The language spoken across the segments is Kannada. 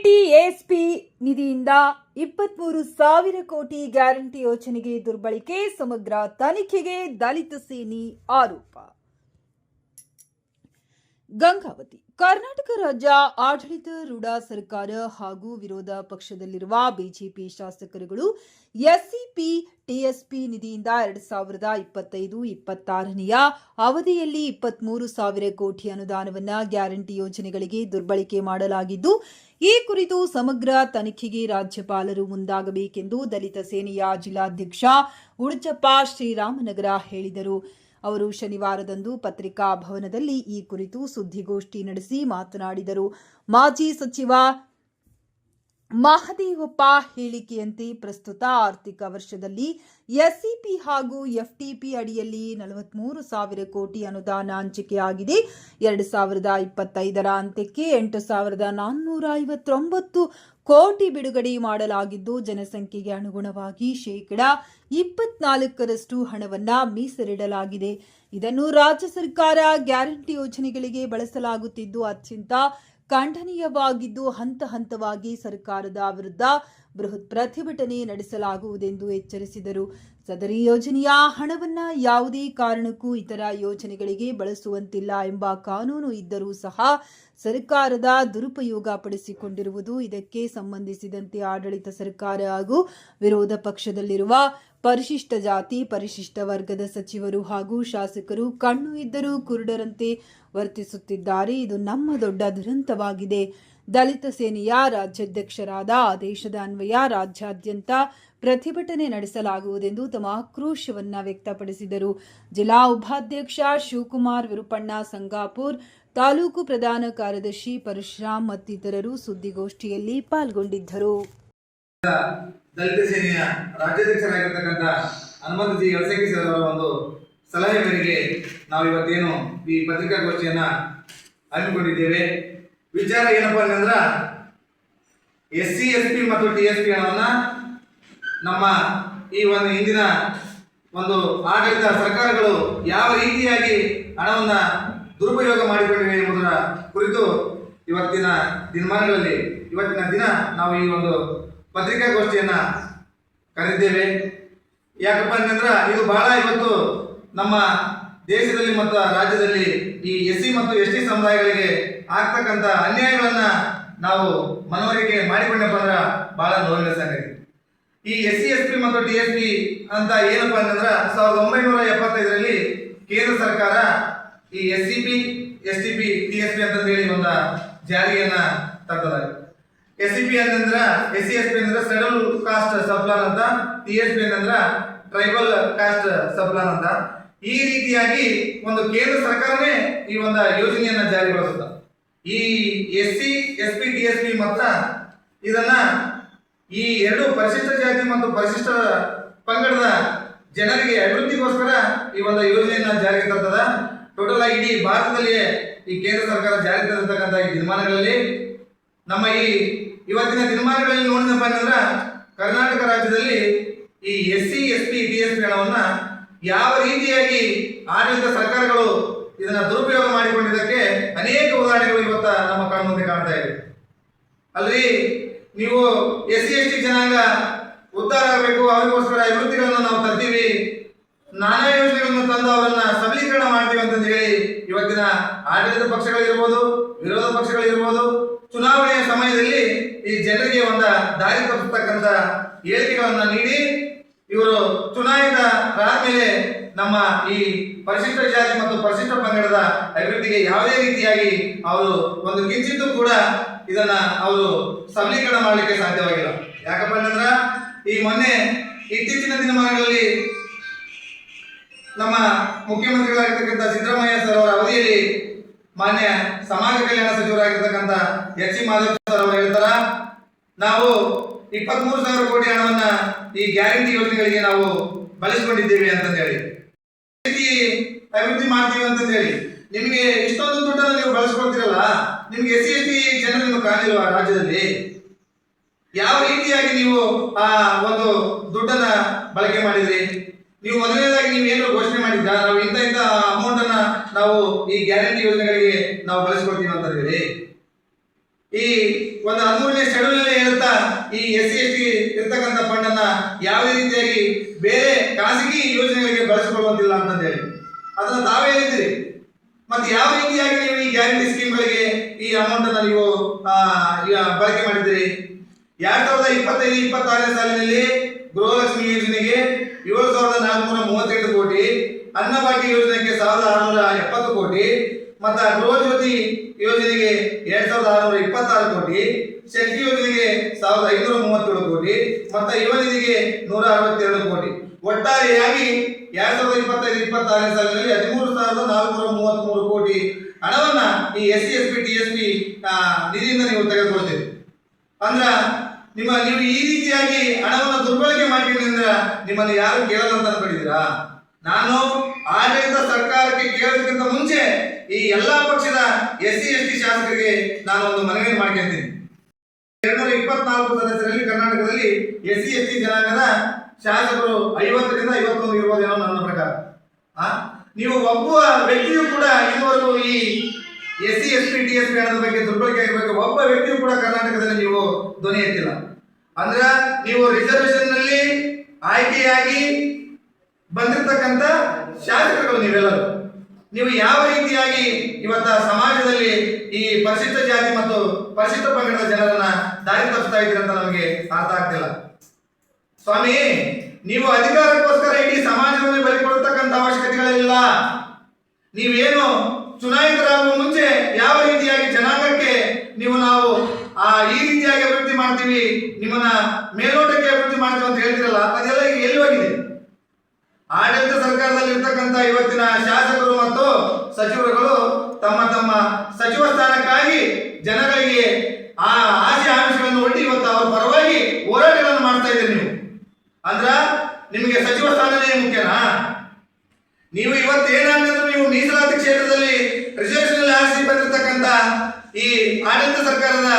ಟಿಎಸ್ಪಿ ನಿಧಿಯಿಂದ 23,000 ಕೋಟಿ ಗ್ಯಾರಂಟಿ ಯೋಜನೆಗೆ ದುರ್ಬಳಕೆ, ಸಮಗ್ರ ತನಿಖೆಗೆ ದಲಿತ ಸೇನೆ ಆರೋಪ. ಗಂಗಾವತಿ. ಕರ್ನಾಟಕ ರಾಜ್ಯ ಆಡಳಿತಾರೂಢ ಸರ್ಕಾರ ಹಾಗೂ ವಿರೋಧ ಪಕ್ಷದಲ್ಲಿರುವ ಬಿಜೆಪಿ ಶಾಸಕರುಗಳು ಎಸ್ಸಿಪಿ ಟಿಎಸ್ಪಿ ನಿಧಿಯಿಂದ 2025-26ನೇ ಅವಧಿಯಲ್ಲಿ 23,000 ಕೋಟಿ ಅನುದಾನವನ್ನು ಗ್ಯಾರಂಟಿ ಯೋಜನೆಗಳಿಗೆ ದುರ್ಬಳಕೆ ಮಾಡಲಾಗಿದ್ದು, ಈ ಕುರಿತು ಸಮಗ್ರ ತನಿಖೆಗೆ ರಾಜ್ಯಪಾಲರು ಮುಂದಾಗಬೇಕೆಂದು ದಲಿತ ಸೇನೆಯ ಜಿಲ್ಲಾಧ್ಯಕ್ಷ ಉಡುಚಪ್ಪ ಶ್ರೀರಾಮನಗರ ಹೇಳಿದರು. ಅವರು ಶನಿವಾರದಂದು ಪತ್ರಿಕಾ ಭವನದಲ್ಲಿ ಈ ಕುರಿತು ಸುದ್ದಿಗೋಷ್ಠಿ ನಡೆಸಿ ಮಾತನಾಡಿದರು. ಮಾಜಿ ಸಚಿವ ಮಹದೇವಪ್ಪ ಹೇಳಿಕೆಯಂತೆ ಪ್ರಸ್ತುತ ಆರ್ಥಿಕ ವರ್ಷದಲ್ಲಿ ಎಸ್ಸಿಪಿ ಹಾಗೂ ಎಫ್ಟಿಪಿ ಅಡಿಯಲ್ಲಿ 43,000 ಕೋಟಿ ಅನುದಾನ ಹಂಚಿಕೆಯಾಗಿದೆ. 2025ರ ಅಂತ್ಯಕ್ಕೆ 8,459 ಕೋಟಿ ಬಿಡುಗಡೆ ಮಾಡಲಾಗಿದ್ದು, ಜನಸಂಖ್ಯೆಗೆ ಅನುಗುಣವಾಗಿ 24% ಹಣವನ್ನು ಮೀಸಲಿಡಲಾಗಿದೆ. ಇದನ್ನು ರಾಜ್ಯ ಸರ್ಕಾರ ಗ್ಯಾರಂಟಿ ಯೋಜನೆಗಳಿಗೆ ಬಳಸಲಾಗುತ್ತಿದ್ದು ಅತ್ಯಂತ ಖಂಡನೀಯವಾಗಿದ್ದು, ಹಂತ ಹಂತವಾಗಿ ಸರ್ಕಾರದ ವಿರುದ್ಧ ಬೃಹತ್ ಪ್ರತಿಭಟನೆ ನಡೆಸಲಾಗುವುದೆಂದು ಎಚ್ಚರಿಸಿದರು. ಸದರಿ ಯೋಜನೆಯ ಹಣವನ್ನು ಯಾವುದೇ ಕಾರಣಕ್ಕೂ ಇತರ ಯೋಜನೆಗಳಿಗೆ ಬಳಸುವಂತಿಲ್ಲ ಎಂಬ ಕಾನೂನು ಇದ್ದರೂ ಸಹ ಸರ್ಕಾರದ ದುರುಪಯೋಗ ಪಡಿಸಿಕೊಂಡಿರುವುದು. ಇದಕ್ಕೆ ಸಂಬಂಧಿಸಿದಂತೆ ಆಡಳಿತ ಸರ್ಕಾರ ಹಾಗೂ ವಿರೋಧ ಪಕ್ಷದಲ್ಲಿರುವ ಪರಿಶಿಷ್ಟ ಜಾತಿ, ಪರಿಶಿಷ್ಟ ವರ್ಗದ ಸಚಿವರು ಹಾಗೂ ಶಾಸಕರು ಕಣ್ಣು ಇದ್ದರೂ ಕುರುಡರಂತೆ ವರ್ತಿಸುತ್ತಿದ್ದಾರೆ. ಇದು ನಮ್ಮ ದೊಡ್ಡ ದುರಂತವಾಗಿದೆ. ದಲಿತ ಸೇನೆಯ ರಾಜ್ಯಾಧ್ಯಕ್ಷರಾದ ಆದೇಶದ ಅನ್ವಯ ರಾಜ್ಯಾದ್ಯಂತ ಪ್ರತಿಭಟನೆ ನಡೆಸಲಾಗುವುದೆಂದು ತಮ್ಮ ಆಕ್ರೋಶವನ್ನು ವ್ಯಕ್ತಪಡಿಸಿದರು. ಜಿಲ್ಲಾ ಉಪಾಧ್ಯಕ್ಷ ಶಿವಕುಮಾರ್ ವಿರುಪಣ್ಣ ಸಂಗಾಪುರ್, ತಾಲೂಕು ಪ್ರಧಾನ ಕಾರ್ಯದರ್ಶಿ ಪರಶುರಾಮ್ ಮತ್ತಿತರರು ಸುದ್ದಿಗೋಷ್ಠಿಯಲ್ಲಿ ಪಾಲ್ಗೊಂಡಿದ್ದರು. ದಲಿತ ಸೇನೆಯ ರಾಜ್ಯಾಧ್ಯಕ್ಷರಾಗಿರ್ತಕ್ಕಂಥ ಹನುಮಂತ ಜಿ ಯಳಸಗಿ ಸರ್ ಅವರ ಒಂದು ಸಲಹೆ ಮೇರೆಗೆ ನಾವು ಇವತ್ತೇನು ಈ ಪತ್ರಿಕಾಗೋಷ್ಠಿಯನ್ನ ಹಮ್ಮಿಕೊಂಡಿದ್ದೇವೆ. ವಿಚಾರ ಏನಪ್ಪಾ ಅಂತಂದ್ರೆ, ಎಸ್ಸಿ ಎಸ್ಪಿ ಮತ್ತು ಟಿಎಸ್ಪಿ ಹಣವನ್ನ ನಮ್ಮ ಈ ಒಂದು ಹಿಂದಿನ ಒಂದು ಆಡಳಿತ ಸರ್ಕಾರಗಳು ಯಾವ ರೀತಿಯಾಗಿ ಹಣವನ್ನ ದುರುಪಯೋಗ ಮಾಡಿಕೊಂಡಿವೆ ಎಂಬುದರ ಕುರಿತು ಇವತ್ತಿನ ದಿನ ನಾವು ಈ ಒಂದು ಪತ್ರಿಕಾಗೋಷ್ಠಿಯನ್ನ ಕರೆದಿದ್ದೇವೆ. ಯಾಕಪ್ಪ ಅಂತಂದ್ರೆ, ಇದು ಬಹಳ ಇವತ್ತು ನಮ್ಮ ದೇಶದಲ್ಲಿ ಮತ್ತು ರಾಜ್ಯದಲ್ಲಿ ಈ ಎಸ್ಸಿ ಮತ್ತು ಎಸ್ಟಿ ಸಮುದಾಯಗಳಿಗೆ ಆಗ್ತಕ್ಕಂಥ ಅನ್ಯಾಯಗಳನ್ನ ನಾವು ಮನವರಿಕೆ ಮಾಡಿಕೊಂಡಪ್ಪ ಅಂದ್ರೆ ಬಹಳ ನೋವಿನ ಸಂಗತಿ. ಈ ಎಸ್ಸಿ ಎಸ್ಪಿ ಮತ್ತು ಟಿಎಸ್ಪಿ ಅಂತ ಏನಪ್ಪಾ ಅಂತಂದ್ರೆ, 1975ರಲ್ಲಿ ಕೇಂದ್ರ ಸರ್ಕಾರ ಈ ಎಸ್ಸಿಪಿ ಎಸ್ಟಿಪಿ ಟಿಎಸ್ಪಿ ಅಂತಂದೇಳಿ ಒಂದು ಜಾರಿಯನ್ನ ತರ್ತದೆ. ಎಸ್ಸಿಪಿ ಅಂತಂದ್ರ ಎಸ್ಸಿ ಎಸ್ಪಿ ಅಂದ್ರೆ ಶೆಡ್ಯೂಲ್ ಕಾಸ್ಟ್ ಸಬ್ಪ್ಲಾನ್ ಅಂತ, ಟಿಎಸ್ಪಿ ಅಂತಂದ್ರ ಟ್ರೈಬಲ್ ಕಾಸ್ಟ್ ಸಬ್ಪ್ಲಾನ್ ಅಂತ. ಈ ರೀತಿಯಾಗಿ ಒಂದು ಕೇಂದ್ರ ಸರ್ಕಾರನೇ ಈ ಒಂದು ಯೋಜನೆಯನ್ನ ಜಾರಿಗೊಳಿಸುತ್ತೆ. ಈ ಎಸ್ಸಿ ಎಸ್ಪಿ ಟಿಎಸ್ಪಿ ಮಾತ್ರ ಇದನ್ನ ಈ ಎರಡು ಪರಿಶಿಷ್ಟ ಜಾತಿ ಮತ್ತು ಪರಿಶಿಷ್ಟ ಪಂಗಡದ ಜನರಿಗೆ ಅಭಿವೃದ್ಧಿಗೋಸ್ಕರ ಈ ಒಂದು ಯೋಜನೆಯನ್ನ ಜಾರಿಗೆ ತರ್ತದ. ಟೋಟಲ್ ಆಗಿ ಇಡೀ ಭಾರತದಲ್ಲಿಯೇ ಈ ಕೇಂದ್ರ ಸರ್ಕಾರ ಜಾರಿಗೆ ತಂದಿರತಕ್ಕಂಥ ಈ ದಿನಮಾನಗಳಲ್ಲಿ ನಮ್ಮ ಈ ಇವತ್ತಿನ ದಿನಮಾನಗಳಲ್ಲಿ ನೋಡಿದಪ್ಪ ಅಂತಂದ್ರೆ, ಕರ್ನಾಟಕ ರಾಜ್ಯದಲ್ಲಿ ಈ ಎಸ್ಸಿ ಎಸ್ಪಿ ಟಿಎಸ್ಪಿ ಹಣವನ್ನ ಯಾವ ರೀತಿಯಾಗಿ ಆಡಳಿತ ಸರ್ಕಾರಗಳು ಇದನ್ನ ದುರುಪಯೋಗ ಮಾಡಿಕೊಂಡಿದ್ದಕ್ಕೆ ಅನೇಕ ಉದಾಹರಣೆಗಳು ಇವತ್ತ ನಮ್ಮ ಕಣ್ಮುಂದೆ ಕಾಣ್ತಾ ಇದೆ. ಅಲ್ಲಿ ನೀವು ಎಸ್ಸಿ ಎಸ್ಟಿ ಜನಾಂಗ ಉದ್ಧಾರ ಆಗಬೇಕು, ಅವರಿಗೋಸ್ಕರ ಅಭಿವೃದ್ಧಿಗಳನ್ನು ನಾವು ತರ್ತೀವಿ, ನಾನಾ ಯೋಜನೆಗಳನ್ನು ತಂದು ಅವರನ್ನ ಸಬಲೀಕರಣ ಮಾಡ್ತೀವಿ ಅಂತ ಹೇಳಿ ಇವತ್ತಿನ ಆಡಳಿತ ಪಕ್ಷಗಳಿರ್ಬೋದು, ವಿರೋಧ ಪಕ್ಷಗಳಿರ್ಬೋದು, ಚುನಾವಣೆಯ ಸಮಯದಲ್ಲಿ ಈ ಜನರಿಗೆ ಒಂದು ದಾರಿ ತಪ್ಪಿಸ್ತಕ್ಕಂಥ ಹೇಳಿಕೆಗಳನ್ನ ನೀಡಿ ಇವರು ಚುನಾಯಿತರಾದ್ಮೇಲೆ ನಮ್ಮ ಈ ಪರಿಶಿಷ್ಟ ಜಾತಿ ಮತ್ತು ಪರಿಶಿಷ್ಟ ಪಂಗಡದ ಅಭಿವೃದ್ಧಿಗೆ ಯಾವುದೇ ರೀತಿಯಾಗಿ ಅವರು ಒಂದು ಕಿಂಚಿತ್ತೂ ಕೂಡ ಇದನ್ನ ಅವರು ಸಬಲೀಕರಣ ಮಾಡಲಿಕ್ಕೆ ಸಾಧ್ಯವಾಗಿಲ್ಲ. ಯಾಕಪ್ಪ ಅಂತಂದ್ರೆ, ಈ ಮೊನ್ನೆ ಇತ್ತೀಚಿನ ದಿನಮಾನಗಳಲ್ಲಿ ನಮ್ಮ ಮುಖ್ಯಮಂತ್ರಿಗಳಾಗಿರ್ತಕ್ಕಂಥ ಸಿದ್ದರಾಮಯ್ಯ ಸರ್ ಅವರ ಅವಧಿಯಲ್ಲಿ ಮಾನ್ಯ ಸಮಾಜ ಕಲ್ಯಾಣ ಸಚಿವರಾಗಿರ್ತಕ್ಕಂಥ ಎಚ್ ಸಿ ಮಾಧವ್ ಸರ್ ಅವರು ಹೇಳ್ತಾರ, ನಾವು 23,000 ಕೋಟಿ ಹಣವನ್ನ ಈ ಗ್ಯಾರಂಟಿ ಯೋಜನೆಗಳಿಗೆ ನಾವು ಬಳಸಿಕೊಂಡಿದ್ದೇವೆ ಅಂತ ಹೇಳಿ, ಅಭಿವೃದ್ಧಿ ಮಾಡ್ತೀವಿ ಅಂತ ಹೇಳಿ. ನಿಮಗೆ ಇಷ್ಟೊಂದು ದುಡ್ಡನ್ನು ನೀವು ಬಳಸ್ಕೊಳ್ತೀರಲ್ಲ, ನಿಮ್ಗೆ ಎಸ್ಸಿ ಎಸ್ಟಿ ಜನರನ್ನು ಕಾಣಿಲ್ವಾ ರಾಜ್ಯದಲ್ಲಿ? ಯಾವ ರೀತಿಯಾಗಿ ನೀವು ಆ ಒಂದು ದುಡ್ಡನ್ನ ಬಳಕೆ ಮಾಡಿದ್ರಿ? ನೀವು ಮೊದಲನೇದಾಗಿ ನೀವು ಏನು ಘೋಷಣೆ ಮಾಡಿದ್ರ, ನಾವು ಇಂಥ ಅಮೌಂಟ್ ಅನ್ನ ನಾವು ಈ ಗ್ಯಾರಂಟಿ ಯೋಜನೆಗಳಿಗೆ ನಾವು ಬಳಸ್ಕೊಳ್ತೀವಿ ಅಂತ ಹೇಳಿ. ಈ ಒಂದು 13ನೇ ಶೆಡ್ಯೂಲ್ ನಲ್ಲಿ ಹೇಳುತ್ತಾ ಈ SC/ST ಇರ್ತಕ್ಕಂಥ ಫಂಡ್ ಅನ್ನ ಯಾವುದೇ ರೀತಿಯಾಗಿ ಬೇರೆ ಖಾಸಗಿ ಯೋಜನೆಗಳಿಗೆ ಬಳಸಿಕೊಳ್ಳುವಂತಿಲ್ಲ ಅಂತ ಹೇಳಿ ಅದನ್ನ ತಾವೇ ಹೇಳಿದ್ರಿ. ಮತ್ತೆ ಯಾವ ರೀತಿಯಾಗಿ ನೀವು ಈ ಗ್ಯಾರಂಟಿ ಸ್ಕೀಮ್ಗಳಿಗೆ ಈ ಅಮೌಂಟ್ ಅನ್ನ ನೀವು ಬಳಕೆ ಮಾಡಿದ್ದೀರಿ? 2025-26ನೇ ಸಾಲಿನಲ್ಲಿ ಗೃಹಲಕ್ಷ್ಮಿ ಯೋಜನೆಗೆ 7,438 ಕೋಟಿ, ಅನ್ನಭಾಗ್ಯ ಯೋಜನೆಗೆ 1,670 ಕೋಟಿ, ಮತ್ತು ಗೃಹ ಜ್ಯೋತಿ ಯೋಜನೆಗೆ 2,626 ಕೋಟಿ, ಶಕ್ತಿ ಯೋಜನೆಗೆ 1,537 ಕೋಟಿ, ಮತ್ತು ಯುವ ನಿಧಿಗೆ 162 ಕೋಟಿ. ಒಟ್ಟಾರೆಯಾಗಿ 2025-26ನೇ ಸಾಲಿನಲ್ಲಿ 13,433 ಕೋಟಿ ಹಣವನ್ನ ಈ SC/ST ನಿಧಿಯಿಂದ ನೀವು ತೆಗೆದುಕೊಳ್ತೀರಿ. ಅಂದ್ರ ನೀವು ಈ ರೀತಿಯಾಗಿ ಹಣವನ್ನು ದುರ್ಬಳಕೆ ಮಾಡಿದ್ರಿಂದ ನಿಮ್ಮನ್ನು ಯಾರು ಕೇಳಲ್ಲ ಅಂತ ಅನ್ಕೊಂಡಿದ್ದೀರಾ? ನಾನು ಆಡಳಿತ ಸರ್ಕಾರಕ್ಕೆ ಕೇಳೋದಕ್ಕಿಂತ ಮುಂಚೆ ಈ ಎಲ್ಲಾ ಪಕ್ಷದ SC/ST ಶಾಸಕರಿಗೆ ನಾನು ಒಂದು ಮನವಿ ಮಾಡ್ಕೊಂತೀನಿ. 224 ಸದಸ್ಯರಲ್ಲಿ ಕರ್ನಾಟಕದಲ್ಲಿ SC/ST ಜನಾಂಗದ ಶಾಸಕರು 50ರಿಂದ 51 ಇರ್ಬೋದೇನೋ ನನ್ನ ಪ್ರಕಾರ. ನೀವು ಒಬ್ಬ ವ್ಯಕ್ತಿಯು ಕೂಡ ಇದುವರೆಗೂ ಈ SC/ST ಹಣದ ಬಗ್ಗೆ ದುರ್ಬಳಕೆ ಆಗಿರ್ಬೇಕು ಒಬ್ಬ ವ್ಯಕ್ತಿಯು ಕೂಡ ಕರ್ನಾಟಕದಲ್ಲಿ ನೀವು ಧ್ವನಿ ಎತ್ತಿಲ್ಲ. ಅಂದ್ರೆ ನೀವು ರಿಸರ್ವೇಶನ್ ನಲ್ಲಿ ಆಯ್ಕೆಯಾಗಿ ಬಂದಿರತಕ್ಕಂತ ಶಾಸಕರುಗಳು ನೀವೆಲ್ಲರೂ ನೀವು ಯಾವ ರೀತಿಯಾಗಿ ಇವತ್ತ ಸಮಾಜದಲ್ಲಿ ಈ ಪರಿಶಿಷ್ಟ ಜಾತಿ ಮತ್ತು ಪರಿಶಿಷ್ಟ ಪಂಗಡದ ಜನರನ್ನ ದಾರಿ ತಪ್ಪಿಸ್ತಾ ಇದ್ದೀರಿ ಅಂತ ನಮಗೆ ಅರ್ಥ ಆಗ್ತಿಲ್ಲ. ಸ್ವಾಮಿ, ನೀವು ಅಧಿಕಾರಕ್ಕೋಸ್ಕರ ಇಡೀ ಸಮಾಜವನ್ನು ಬಲಿಕೊಡತಕ್ಕಂಥ ಅವಶ್ಯಕತೆಗಳಿಲ್ಲ. ನೀವೇನು ಚುನಾಯಿತರಾಗುವ ಮುಂಚೆ ಯಾವ ರೀತಿಯಾಗಿ ಜನಾಂಗಕ್ಕೆ ನಾವು ಈ ರೀತಿಯಾಗಿ ಅಭಿವೃದ್ಧಿ ಮಾಡ್ತೀವಿ, ನಿಮ್ಮನ್ನ ಮೇಲ್ನೋಟಕ್ಕೆ ಅಭಿವೃದ್ಧಿ ಮಾಡ್ತೀವಿ ಅಂತ ಹೇಳ್ತಿರಲ್ಲ, ಅದೆಲ್ಲ ಈಗ ಎಲ್ಲಿ ಹೋಗಿದೆ? ಆಡಳಿತ ಸರ್ಕಾರದಲ್ಲಿ ಇರ್ತಕ್ಕಂಥ ಇವತ್ತಿನ ಶಾಸಕರು ಮತ್ತು ಸಚಿವರುಗಳು ತಮ್ಮ ತಮ್ಮ ಸಚಿವ ಸ್ಥಾನಕ್ಕಾಗಿ ಜನಗಳಿಗೆ ಆ ಆಸೆ ಆಮಿಷಗಳನ್ನು ಒಡ್ಡಿ ಇವತ್ತು ಅವರ ಪರವಾಗಿ ಹೋರಾಟಗಳನ್ನು ಮಾಡ್ತಾ ಇದ್ದೀರಿ. ನೀವು ಅಂದ್ರ ನಿಮಗೆ ಸಚಿವ ಸ್ಥಾನನೇ ಮುಖ್ಯನಾ? ನೀವು ಇವತ್ತೇನಾದ್ರು ನೀವು ಮೀಸಲಾತಿ ಕ್ಷೇತ್ರದಲ್ಲಿ ರಿಸರ್ವೇಶನ್ ಆರಿಸಿ ಬಂದಿರತಕ್ಕಂಥ ಈ ಆಡಳಿತ ಸರ್ಕಾರದ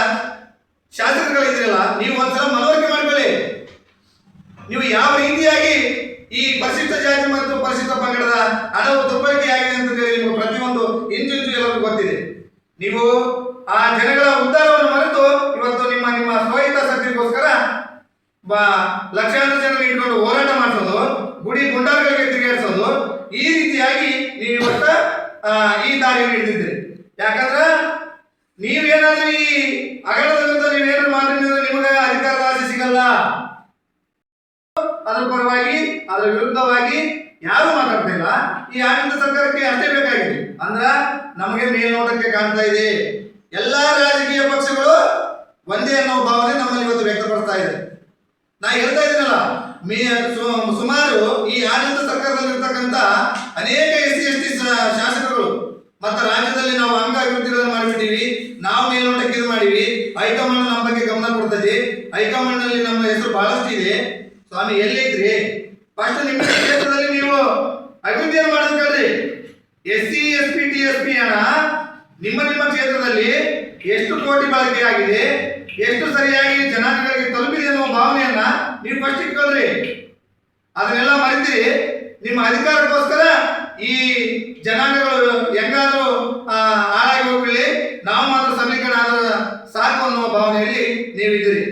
ಶಾಸಕರುಗಳಿದ್ದೀರಲ್ಲ, ನೀವು ಒಂದ್ಸಲ ಮನವರಿಕೆ ಮಾಡ್ಕೊಳ್ಳಿ. ನೀವು ಯಾವ ರೀತಿಯಾಗಿ ಈ ಪರಿಶಿಷ್ಟ ಜಾತಿ ಮತ್ತು ಪರಿಶಿಷ್ಟ ಪಂಗಡದ ಹಣವು ದುರ್ಬಳಕೆ ಆಗಿದೆ ಅಂತ ನೀವು ಪ್ರತಿಯೊಂದು ಇಂಚು ಎಲ್ಲರಿಗೂ ಗೊತ್ತಿದೆ. ನೀವು ಆ ಜನಗಳ ಉದ್ಧಾರವನ್ನು ಮರೆತು ಇವತ್ತು ನಿಮ್ಮ ನಿಮ್ಮ ಸ್ವಹಿತಾಸಕ್ತಿಗೋಸ್ಕರ ಲಕ್ಷಾಂತರ ಜನ ಇಟ್ಕೊಂಡು ಹೋರಾಟ ಮಾಡಿಸೋದು, ಗುಡಿ ಗುಂಡಾರಗಳಿಗೆ ತಿರುಗಾಡಿಸೋದು, ಈ ರೀತಿಯಾಗಿ ನೀವು ಇವತ್ತ ಈ ದಾರಿಯನ್ನು ಹಿಡಿದಿದ್ದೀರಿ. ಯಾಕಂದ್ರ ನೀವೇನಾದ್ರೂ ಈ ಹಗರಣದ ವಿರುದ್ಧ ನೀವೇನಾದ್ರು ಮಾತಾಡಿದ್ರೆ ನಿಮಗೆ ಅಧಿಕಾರದ ಆಸೆ ಸಿಗಲ್ಲ. ಅದರ ಪರವಾಗಿ ಅದರ ವಿರುದ್ಧವಾಗಿ ಯಾರು ಮಾತಾಡ್ತಿಲ್ಲ. ಈ ಆಡಳಿತ ಸರ್ಕಾರಕ್ಕೆ ಅಷ್ಟೇ ಬೇಕಾಗಿದೆ. ಅಂದ್ರ ನಮಗೆ ಮೇಲ್ನೋಟಕ್ಕೆ ಕಾಣ್ತಾ ಇದೆ ಎಲ್ಲಾ ರಾಜಕೀಯ ಪಕ್ಷಗಳು ಒಂದೇ ಅನ್ನೋ ಭಾವನೆ ನಮ್ಮಲ್ಲಿ ಇವತ್ತು ವ್ಯಕ್ತಪಡಿಸ್ತಾ ಇದೆ. ನಾ ಹೇಳ್ತಾ ಇದ್ದೀನಲ್ಲ, ಸುಮಾರು ಈ ಆಡಳಿತ ಸರ್ಕಾರದಲ್ಲಿ ಇರ್ತಕ್ಕಂಥ ಅನೇಕ SC/ST ಶಾಸಕರು ಮತ್ತು ರಾಜ್ಯದಲ್ಲಿ ನಾವು ಅಂಗ ಅಭಿವೃದ್ಧಿಗಳನ್ನು ಮಾಡಿಬಿಟ್ಟಿವಿ, ನಾವು ಮೇಲ್ನೋಟಕ್ಕೆ ಇದು ಮಾಡಿವಿ, ಹೈಕಮಾಂಡ್ ನಮ್ಮ ಬಗ್ಗೆ ಗಮನ ಕೊಡ್ತದೆ, ಹೈಕಮಾಂಡ್ ನಲ್ಲಿ ನಮ್ಮ ಹೆಸರು ಬಹಳಷ್ಟು ಇದೆ. ಸ್ವಾಮಿ, ಎಲ್ಲಿದ್ರಿ? ಫಸ್ಟ್ ನಿಮ್ಮ ಕ್ಷೇತ್ರದಲ್ಲಿ ನೀವು ಅಭಿವೃದ್ಧಿಯನ್ನು ಮಾಡೋದ್ರಿ. SC/ST ಹಣ ನಿಮ್ಮ ಕ್ಷೇತ್ರದಲ್ಲಿ ಎಷ್ಟು ಕೋಟಿ ಬಳಕೆ ಆಗಿದೆ, ಎಷ್ಟು ಸರಿಯಾಗಿ ಜನಾಂಗಗಳಿಗೆ ತಲುಪಿದೆ ಅನ್ನುವ ಭಾವನೆಯನ್ನ ನೀವು ಫಸ್ಟ್ ಇಟ್ಕೊಳ್ರಿ. ಅದನ್ನೆಲ್ಲ ಮರೆತಿರಿ. ನಿಮ್ಮ ಅಧಿಕಾರಕ್ಕೋಸ್ಕರ ಈ ಜನಾಂಗಗಳು ಹೆಂಗಾದ್ರೂ ಹಾಳಾಗಿ ಹೋಗ್ಬಿಡಿ, ನಾವು ಮಾತ್ರ ಸಮೀಕರಣ ಆದ ಸಾಕು ಅನ್ನುವ ಭಾವನೆಯಲ್ಲಿ ನೀವಿದ್ದೀರಿ.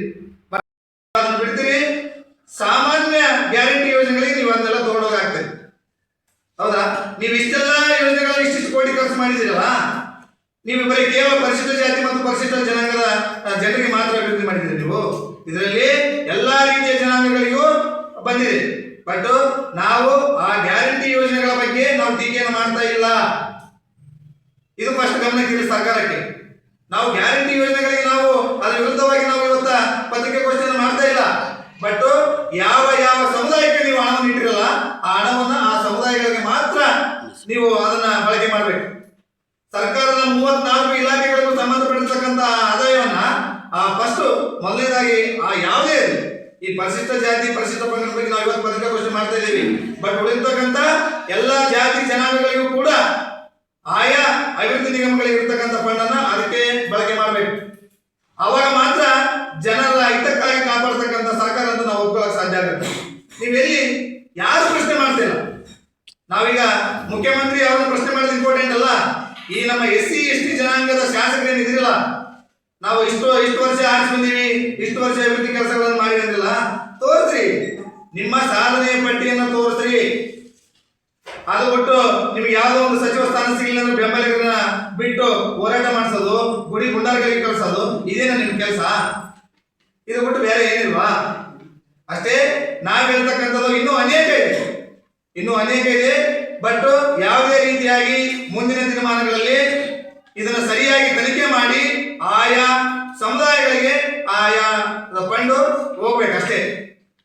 ಬಿಡ್ತೀರಿ. ಸಾಮಾನ್ಯ ಗ್ಯಾರಂಟಿ ಯೋಜನೆಗಳಿಗೆ ನೀವು ಅದನ್ನೆಲ್ಲ ತಗೊಂಡೋಗಾಗ್ತದೆ. ಹೌದಾ? ನೀವು ಇಷ್ಟೆಲ್ಲ ಯೋಜನೆಗಳಲ್ಲಿ ಇಷ್ಟಿಷ್ಟು ಕೋಟಿ ಖರ್ಚು ಮಾಡಿದಿರಲ್ಲ, ನೀವು ಬರೀ ಕೇವಲ ಪರಿಶಿಷ್ಟ ಜಾತಿ ಮತ್ತು ಪರಿಶಿಷ್ಟ ಜನಾಂಗದ ಜನರಿಗೆ ಮಾತ್ರ ಅಭಿವೃದ್ಧಿ ಮಾಡಿದ್ದೀರಿ. ನೀವು ಇದರಲ್ಲಿ ಎಲ್ಲಾ ರೀತಿಯ ಜನಾಂಗಗಳಿಗೂ ಬಂದಿದೆ. ಬಟ್ ನಾವು ಆ ಗ್ಯಾರಂಟಿ ಯೋಜನೆಗಳ ಬಗ್ಗೆ ನಾವು ಟೀಕೆಯನ್ನು ಮಾಡ್ತಾ ಇಲ್ಲ. ಇದು ಫಸ್ಟ್ ಗಮನಕ್ಕಿದೆ ಸರ್ಕಾರಕ್ಕೆ. ನಾವು ಗ್ಯಾರಂಟಿ ಯೋಜನೆಗಳಿಗೆ ನಾವು ಅದರ ವಿರುದ್ಧವಾಗಿ ನಾವು ಇವತ್ತ ಪತ್ರಿಕಾಗೋಷ್ಠಿಯನ್ನು ಮಾಡ್ತಾ ಇಲ್ಲ. ಬಟ್ ಯಾವ ಯಾವ ಸಮುದಾಯಕ್ಕೆ ನೀವು ಹಣವನ್ನು ಇಟ್ಟಿರಲ್ಲ, ಆ ಹಣವನ್ನು ಆ ಸಮುದಾಯಗಳಿಗೆ ಮಾತ್ರ ನೀವು ಅದನ್ನ ಬಳಕೆ ಮಾಡಬೇಕು. ಸರ್ಕಾರದ 34 ಇಲಾಖೆಗಳಿಗೂ ಸಂಬಂಧಪಟ್ಟಿರ್ತಕ್ಕಂಥ ಆದಾಯವನ್ನ ಫಸ್ಟ್ ಮೊದಲನೇದಾಗಿ ಯಾವುದೇ ಈ ಪರಿಶಿಷ್ಟ ಜಾತಿ ಪರಿಶಿಷ್ಟ ಪಂಗಡದ ಬಗ್ಗೆ ನಾವು ಇವತ್ತು ಪತ್ರಿಕಾಗೋಷ್ಠಿ ಮಾಡ್ತಾ ಇದ್ದೀವಿ. ಬಟ್ ಉಳಿರ್ತಕ್ಕಂಥ ಎಲ್ಲಾ ಜಾತಿ ಜನಾಂಗಗಳಿಗೂ ಕೂಡ ಆಯಾ ಅಭಿವೃದ್ಧಿ ನಿಗಮಗಳಿಗೆ ಇರ್ತಕ್ಕಂಥ ಫಂಡನ್ನ ಅದಕ್ಕೆ ಬಳಕೆ ಮಾಡಬೇಕು. ಅವಾಗ ಮಾತ್ರ ಜನರ ಹಿತಕ್ಕಾಗಿ ಕಾಪಾಡ್ತಕ್ಕಂಥ ಸರ್ಕಾರ ಅಂತ ನಾವು ಒಪ್ಕೊಳ್ಳೋಕೆ ಸಾಧ್ಯ ಆಗುತ್ತೆ. ನೀವೆಲ್ಲಿ ಯಾರು ಪ್ರಶ್ನೆ ಮಾಡ್ತಿಲ್ಲ. ನಾವೀಗ ಮುಖ್ಯಮಂತ್ರಿ ಅವರನ್ನು ಪ್ರಶ್ನೆ ಮಾಡೋದು ಇಂಪಾರ್ಟೆಂಟ್ ಅಲ್ಲ. ಈ ನಮ್ಮ SC/ST ಜನಾಂಗದ ಶಾಸಕರೇನು ಇದಿರಲ್ಲ, ನಾವು ಇಷ್ಟು ವರ್ಷ ಅಭಿವೃದ್ಧಿ ಕೆಲಸಗಳನ್ನು ಮಾಡಿ ಅಂದಿಲ್ಲ, ತೋರಿಸ್ರಿ, ನಿಮ್ಮ ಸಾಧನೆಯ ಪಟ್ಟಿಯನ್ನು ತೋರಿಸ್ರಿ. ಅದು ಬಿಟ್ಟು ನಿಮ್ಗೆ ಯಾವುದೋ ಒಂದು ಸಚಿವ ಸ್ಥಾನ ಸಿಗಲಿಲ್ಲ ಅಂದ್ರೆ ಬೆಂಬಲಿಗರನ್ನ ಬಿಟ್ಟು ಹೋರಾಟ ಮಾಡಿಸೋದು, ಗುಡಿ ಗುಂಡಾರ್ಗಳಿಗೆ ಕಳಿಸೋದು, ಇದೇನ ನಿಮ್ ಕೆಲಸ? ಇದು ಬಿಟ್ಟು ಬೇರೆ ಏನಿಲ್ವಾ? ಅಷ್ಟೇ. ನಾವ್ ಹೇಳ್ತಕ್ಕಂಥದ್ದು ಇನ್ನೂ ಅನೇಕ ಇದೆ. ಬಟ್ ಯಾವುದೇ ರೀತಿಯಾಗಿ ಮುಂದಿನ ದಿನಮಾನಗಳಲ್ಲಿ ಇದನ್ನ ಸರಿಯಾಗಿ ತನಿಖೆ ಮಾಡಿ ಆಯಾ ಸಮುದಾಯಗಳಿಗೆ ಆಯಾ ಫಂಡು ಹೋಗ್ಬೇಕಷ್ಟೇ.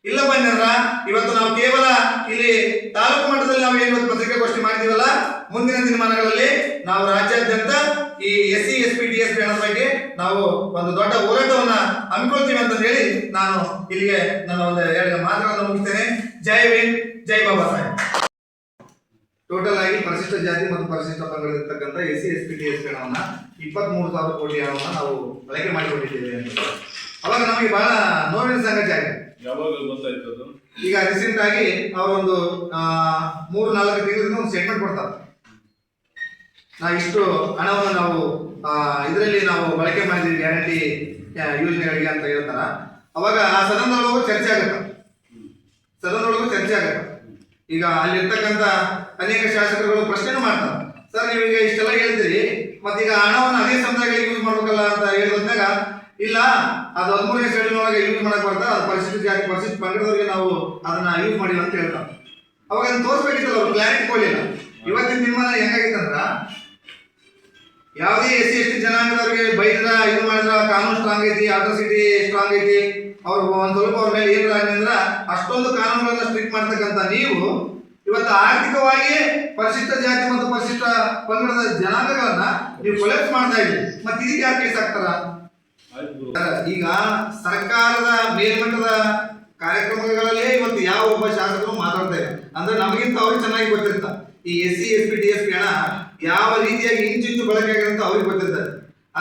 ಇಲ್ಲ ಬಂದ್ರ ಇವತ್ತು ನಾವು ಕೇವಲ ಇಲ್ಲಿ ತಾಲೂಕು ಮಟ್ಟದಲ್ಲಿ ನಾವು ಏನು ಪತ್ರಿಕಾಗೋಷ್ಠಿ ಮಾಡಿದೀವಲ್ಲ, ಮುಂದಿನ ದಿನಮಾನಗಳಲ್ಲಿ ನಾವು ರಾಜ್ಯಾದ್ಯಂತ ಈ SC ST DSP ಹಣದ ಬಗ್ಗೆ ನಾವು ಒಂದು ದೊಡ್ಡ ಹೋರಾಟವನ್ನ ಹಮ್ಮಿಕೊಳ್ತೀವಿ ಅಂತ ಹೇಳಿ ನಾನು ಇಲ್ಲಿಗೆ ನನ್ನ ಒಂದು 2 ಮಾತುಗಳನ್ನು ಮುಗಿಸ್ತೇನೆ. ಜೈ ಭೀಮ್, ಜೈ ಬಾಬಾ ಸಾಹೇಬ್. ಟೋಟಲ್ ಆಗಿ ಪರಿಶಿಷ್ಟ ಜಾತಿ ಮತ್ತು ಪರಿಶಿಷ್ಟ ಪಂಗಡದಲ್ಲಿರ್ತಕ್ಕಂಥ SC ST DSP ಹಣವನ್ನ 23,000 ಕೋಟಿ ಹಣವನ್ನ ನಾವು ಬಳಕೆ ಮಾಡಿಕೊಂಡಿದ್ದೇವೆ ಅಂತ ಅವಾಗ ನಮಗೆ ಬಹಳ ನೋವಿನ ಸಂಗತಿ ಆಗಿದೆ. ಯಾವಾಗ ಗೊತ್ತಾಯ್ತದು? ಈಗ ರೀಸೆಂಟ್ ಆಗಿ ಅವರೊಂದು 3-4 ತಿಂಗಳಿಂದ ಒಂದು ಸ್ಟೇಟ್ಮೆಂಟ್ ಕೊಡ್ತಾರೆ, ನಾವು ಇಷ್ಟು ಹಣವನ್ನು ನಾವು ಇದರಲ್ಲಿ ನಾವು ಬಳಕೆ ಮಾಡಿದ್ವಿ ಗ್ಯಾರಂಟಿ ಯೋಜನೆಗಳಿಗೆ ಅಂತ ಹೇಳ್ತಾರ. ಅವಾಗ ಆ ಸದನದೊಳಗೂ ಚರ್ಚೆ ಆಗುತ್ತೆ. ಈಗ ಅಲ್ಲಿರ್ತಕ್ಕಂಥ ಅನೇಕ ಶಾಸಕರುಗಳು ಪ್ರಶ್ನೆ ಮಾಡ್ತಾರೆ, ಸರ್ ನೀವೀಗ ಇಷ್ಟೆಲ್ಲ ಹೇಳ್ತೀರಿ, ಮತ್ತೀಗ ಹಣವನ್ನು ಅದೇ ಸಮುದಾಯಗಳಿಗೆ ಯೂಸ್ ಮಾಡ್ಬೇಕಲ್ಲ ಅಂತ ಹೇಳಿದಾಗ, ಇಲ್ಲ ಅದು 13ನೇ ಶೆಡ್ಯೂಲ್ ಒಳಗೆ ಯೂಸ್ ಮಾಡಕ್ ಬರ್ತಾ, ಅದು ಪರಿಶಿಷ್ಟ ಜಾತಿ ಪರಿಶಿಷ್ಟ ಪಂಗಡದವರಿಗೆ ನಾವು ಅದನ್ನ ಯೂಸ್ ಮಾಡಿಲ್ಲ ಅಂತ ಹೇಳ್ತಾರೆ. ಅವಾಗ ಅದನ್ನ ತೋರಿಸ್ಬೇಕಿತ್ತಲ್ಲ, ಅವ್ರು ಕ್ಲಾರಿಟಿ ಕೊಡಲಿಲ್ಲ. ಇವತ್ತಿನ ದಿನಮಾನ ಹೆಂಗಾಗಿತ್ತಂದ್ರ, ಯಾವುದೇ SC ST ಜನಾಂಗದವರಿಗೆ ಬೈದ್ರ ಇದು ಮಾಡಿದ್ರ ಕಾನೂನು ಸ್ಟ್ರಾಂಗ್ ಐತಿ, ಅಟ್ರಾಸಿಟಿ ಸ್ಟ್ರಾಂಗ್ ಐತಿ, ಅವ್ರು ಒಂದ್ ಸ್ವಲ್ಪ ಅವ್ರ ಮೇಲೆ ಏನ್ ಅಂದ್ರೆ ಅಷ್ಟೊಂದು ಕಾನೂನುಗಳನ್ನ ಸ್ಟ್ರಿಕ್ಟ್ ಮಾಡ್ತಕ್ಕಂಥ ನೀವು ಇವತ್ತು ಆರ್ಥಿಕವಾಗಿ ಪರಿಶಿಷ್ಟ ಜಾತಿ ಮತ್ತು ಪರಿಶಿಷ್ಟ ಪಂಗಡದ ಜನಾಂಗಗಳನ್ನ ನೀವು ಕೊಲೆಕ್ಟ್ ಮಾಡ್ತಾ ಇದ್ದೀವಿ. ಮತ್ತೆ ಇದಕ್ಕೆ ಯಾರು ಕೇಸ್ ಹಾಕ್ತಾರ? ಈಗ ಸರ್ಕಾರದ ಮೇಲ್ಮಟ್ಟದ ಕಾರ್ಯಕ್ರಮಗಳಲ್ಲೇ ಇವತ್ತು ಯಾವ ಒಬ್ಬ ಶಾಸಕರು ಮಾತಾಡ್ತಾ ಇಲ್ಲ ಅಂದ್ರೆ ನಮಗಿಂತ ಅವ್ರಿಗೆ ಚೆನ್ನಾಗಿ ಗೊತ್ತಿರ್ತ ಈ SC ST DSP ಹಣ ಯಾವ ರೀತಿಯಾಗಿ ಇಂಚಿಂಚು ಬಳಕೆ ಆಗಿದೆ ಅಂತ ಅವ್ರಿಗೆ ಗೊತ್ತಿರ್ತಾರೆ.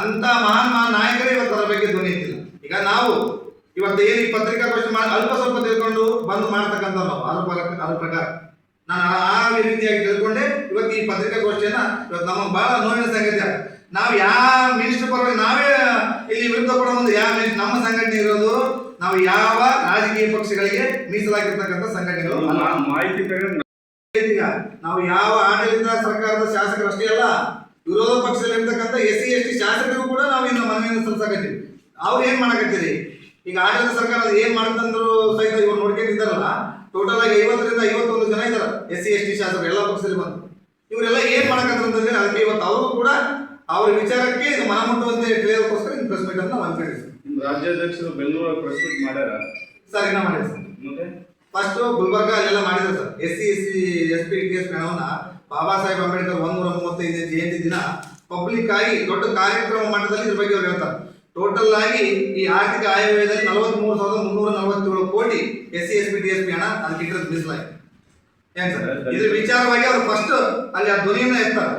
ಅಂತ ಮಹಾನ್ ನಾಯಕರೇ ಇವತ್ತು ಅದರ ಬಗ್ಗೆ ಧ್ವನಿ ಎತ್ತಿಲ್ಲ. ಈಗ ನಾವು ಇವತ್ತು ಏನು ಈ ಪತ್ರಿಕಾಗೋಷ್ಠಿ ಅಲ್ಪ ಸ್ವಲ್ಪ ತಿಳ್ಕೊಂಡು ಬಂದು ಮಾಡ್ತಕ್ಕಂಥ ನಾವು ಅದ್ರ ಪ್ರಕಾರ ನಾನು ಆ ರೀತಿಯಾಗಿ ತಿಳ್ಕೊಂಡೆ ಇವತ್ತು ಈ ಪತ್ರಿಕಾಗೋಷ್ಠಿಯನ್ನ ಇವತ್ತು ನಮಗೆ ಬಹಳ ನೋವಿನ ಸಂಗತಿ. ನಾವು ಯಾವ ಮಿನಿಸ್ಟರ್ ಪರವಾಗಿ ನಾವೇ ಇಲ್ಲಿ ವಿರುದ್ಧ ಪಡೋ ಒಂದು ಯಾವ ನಮ್ಮ ಸಂಘಟನೆ ಇರೋದು, ನಾವು ಯಾವ ರಾಜಕೀಯ ಪಕ್ಷಗಳಿಗೆ ಮೀಸಲಾಗಿರ್ತಕ್ಕಂಥ ಸಂಘಟನೆಗಳು ಮಾಹಿತಿ. ಈಗ ನಾವು ಯಾವ ಆಡಳಿತ ಸರ್ಕಾರದ ಶಾಸಕರು ಅಷ್ಟೇ ಅಲ್ಲ, ವಿರೋಧ ಪಕ್ಷದಲ್ಲಿರ್ತಕ್ಕಂಥ SC ST ಶಾಸಕರು ಕೂಡ ನಾವು ಇನ್ನು ಮನವಿಯನ್ನು ಸಲ್ಲಿಸಕತ್ತೀವಿ. ಅವ್ರು ಏನ್ ಮಾಡಕತ್ತೀರಿ? ಈಗ ಆಡಳಿತ ಸರ್ಕಾರ ಏನ್ ಮಾಡ್ತಂದ್ರು ಸಹಿತ ಇವ್ರು ನೋಡ್ಕೊಂಡಿದ್ದಾರಲ್ಲ, ಟೋಟಲ್ ಆಗಿ 50ರಿಂದ 51 ಜನ ಇದ್ದಾರೆ SC ST ಶಾಸಕರು ಎಲ್ಲ ಪಕ್ಷದಲ್ಲಿ ಬಂದು. ಇವರೆಲ್ಲ ಏನ್ ಮಾಡಕಂತಂದ್ರೆ ಅದಕ್ಕೆ ಇವತ್ತು ಅವರು ಕೂಡ ಅವ್ರ ವಿಚಾರಕ್ಕೆ ಇದು ಮನ ಮುಟ್ಟುವಂತೆ ತಿಳಿಯೋದಕ್ಕೋಸ್ಕರ ಇನ್ನು ಪ್ರೆಸ್ ಮೀಟ್ ಅಂತ ನಾವು ಅನ್ಕೊಂಡಿದ್ದೀವಿ. ರಾಜ್ಯಾಧ್ಯಕ್ಷರು ಬೆಂಗಳೂರಲ್ಲಿ ಪ್ರೆಸ್ ಮೀಟ್ ಮಾಡ್ಯಾರ ಸರ್? ಇನ್ನ ಮಾಡಿದ್ರು ಸರ್. ಮತ್ತೆ ಫಸ್ಟ್ ಗುಲ್ಬರ್ಗ ಅಲ್ಲೆಲ್ಲ ಮಾಡಿದ್ರು ಸರ್. SC ST DSP ಹಣವನ್ನ ಬಾಬಾ ಸಾಹೇಬ್ ಅಂಬೇಡ್ಕರ್ 135ನೇ ಜಯಂತಿ ದಿನ ಪಬ್ಲಿಕ್ ಆಗಿ ದೊಡ್ಡ ಕಾರ್ಯಕ್ರಮ ಮಟ್ಟದಲ್ಲಿ ಇದ್ರ ಬಗ್ಗೆ ಅವ್ರು ಹೇಳ್ತಾರೆ. ಟೋಟಲ್ ಆಗಿ ಈ ಆರ್ಥಿಕ ಆಯವ್ಯಯದಲ್ಲಿ 43,347 ಕೋಟಿ SC ST DSP ಹಣ ಅದಕ್ಕೆ ಇಟ್ಟಿರೋದು ಮೀಸಲಾಗಿ. ಏನ್ ಸರ್? ಇದ್ರ ವಿಚಾರವಾಗಿ ಅವ್ರು ಫಸ್ಟ್ ಅಲ್ಲಿ ಆ ಧ್ವನಿಯನ್ನ ಎತ್ತಾರೆ.